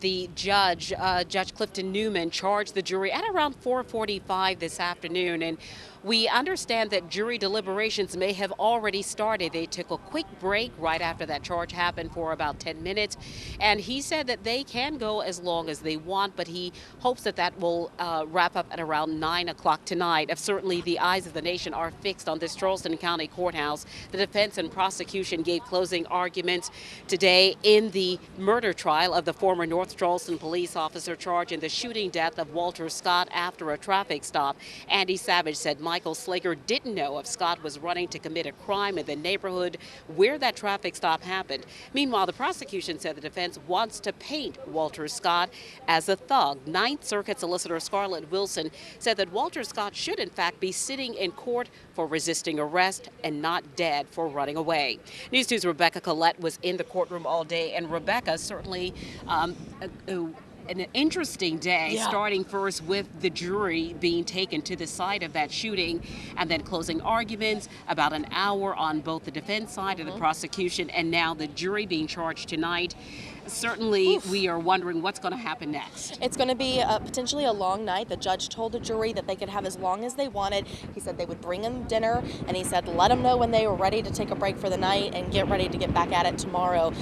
the judge, Judge Clifton Newman, charged the jury at around 4:45 this afternoon. And we understand that jury deliberations may have already started. They took a quick break right after that charge happened for about 10 minutes. And he said that they can go as long as they want, but he hopes that that will wrap up at around 9 o'clock tonight. Certainly, the eyes of the nation are fixed on this Charleston County courthouse. The defense and prosecution gave closing arguments today in the murder trial of the former North Charleston police officer charged in the shooting death of Walter Scott after a traffic stop. Andy Savage said Michael Slager didn't know if Scott was running to commit a crime in the neighborhood where that traffic stop happened. Meanwhile, the prosecution said the defense wants to paint Walter Scott as a thug. Ninth Circuit Solicitor Scarlett Wilson said that Walter Scott should in fact be sitting in court for resisting arrest and not dead for running away. News 2's Rebecca Collette was in the courtroom all day, and Rebecca, certainly an interesting day, starting first with the jury being taken to the site of that shooting and then closing arguments about an hour on both the defense side and the prosecution, and now the jury being charged tonight. Certainly, we are wondering what's going to happen next. It's going to be potentially a long night. The judge told the jury that they could have as long as they wanted. He said they would bring them dinner, and he said let them know when they were ready to take a break for the night and get ready to get back at it tomorrow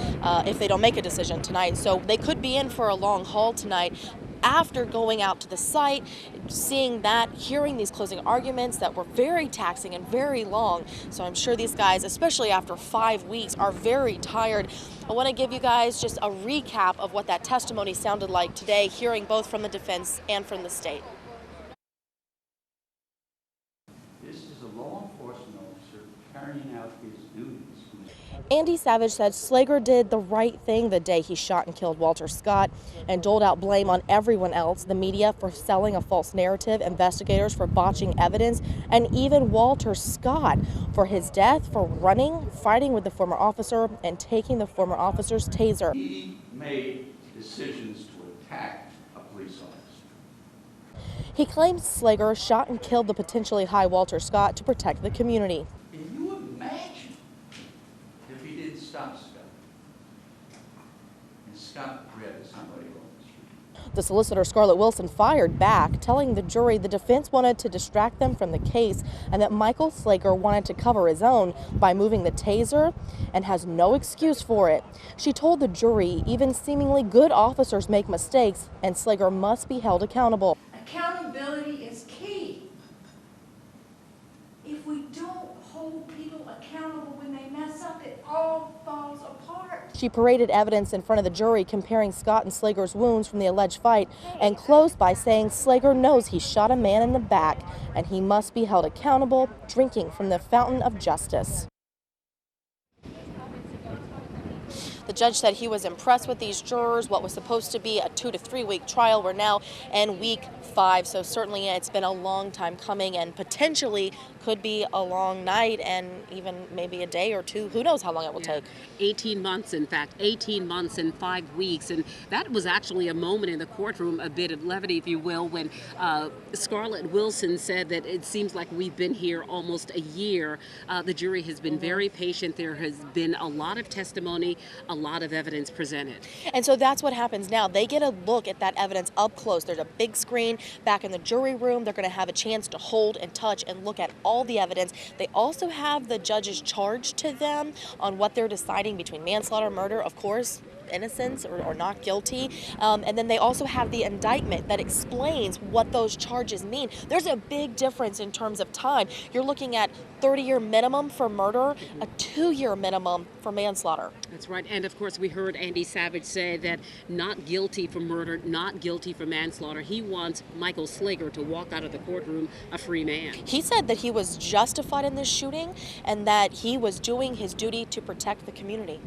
if they don't make a decision tonight. So they could be in for a long haul tonight. After going out to the site, seeing that, hearing these closing arguments that were very taxing and very long. So I'm sure these guys, especially after 5 weeks, are very tired. I want to give you guys just a recap of what that testimony sounded like today, hearing both from the defense and from the state. This is a law enforcement officer carrying out his duties. Andy Savage said Slager did the right thing the day he shot and killed Walter Scott and doled out blame on everyone else, the media for selling a false narrative, investigators for botching evidence, and even Walter Scott for his death, for running, fighting with the former officer, and taking the former officer's taser. He made decisions to attack a police officer. He claims Slager shot and killed the potentially high Walter Scott to protect the community. Can you imagine if he didn't stop Scott? And Scott grabbed somebody on the street. The solicitor Scarlett Wilson fired back, telling the jury the defense wanted to distract them from the case and that Michael Slager wanted to cover his own by moving the taser and has no excuse for it. She told the jury even seemingly good officers make mistakes and Slager must be held accountable. Accountability is key. If we don't hold people accountable when they mess up, it all falls apart. She paraded evidence in front of the jury comparing Scott and Slager's wounds from the alleged fight and closed by saying Slager knows he shot a man in the back and he must be held accountable, drinking from the fountain of justice. The judge said he was impressed with these jurors. What was supposed to be a 2 to 3 week trial, we're now in week 5. So certainly it's been a long time coming and potentially could be a long night and even maybe a day or two. Who knows how long it will take. 18 months, in fact, 18 months and 5 weeks. And that was actually a moment in the courtroom, a bit of levity, if you will, when Scarlett Wilson said that it seems like we've been here almost a year. The jury has been very patient. There has been a lot of testimony, a lot of evidence presented. And so that's what happens now. They get a look at that evidence up close. There's a big screen back in the jury room. They're going to have a chance to hold and touch and look at all the evidence. They also have the judge's charge to them on what they're deciding between manslaughter, murder, of course, innocence or not guilty. And then they also have the indictment that explains what those charges mean. There's a big difference in terms of time. You're looking at 30-year minimum for murder, a 2-year minimum for manslaughter. That's right. And of course, we heard Andy Savage say that not guilty for murder, not guilty for manslaughter. He wants Michael Slager to walk out of the courtroom a free man. He said that he was justified in this shooting and that he was doing his duty to protect the community.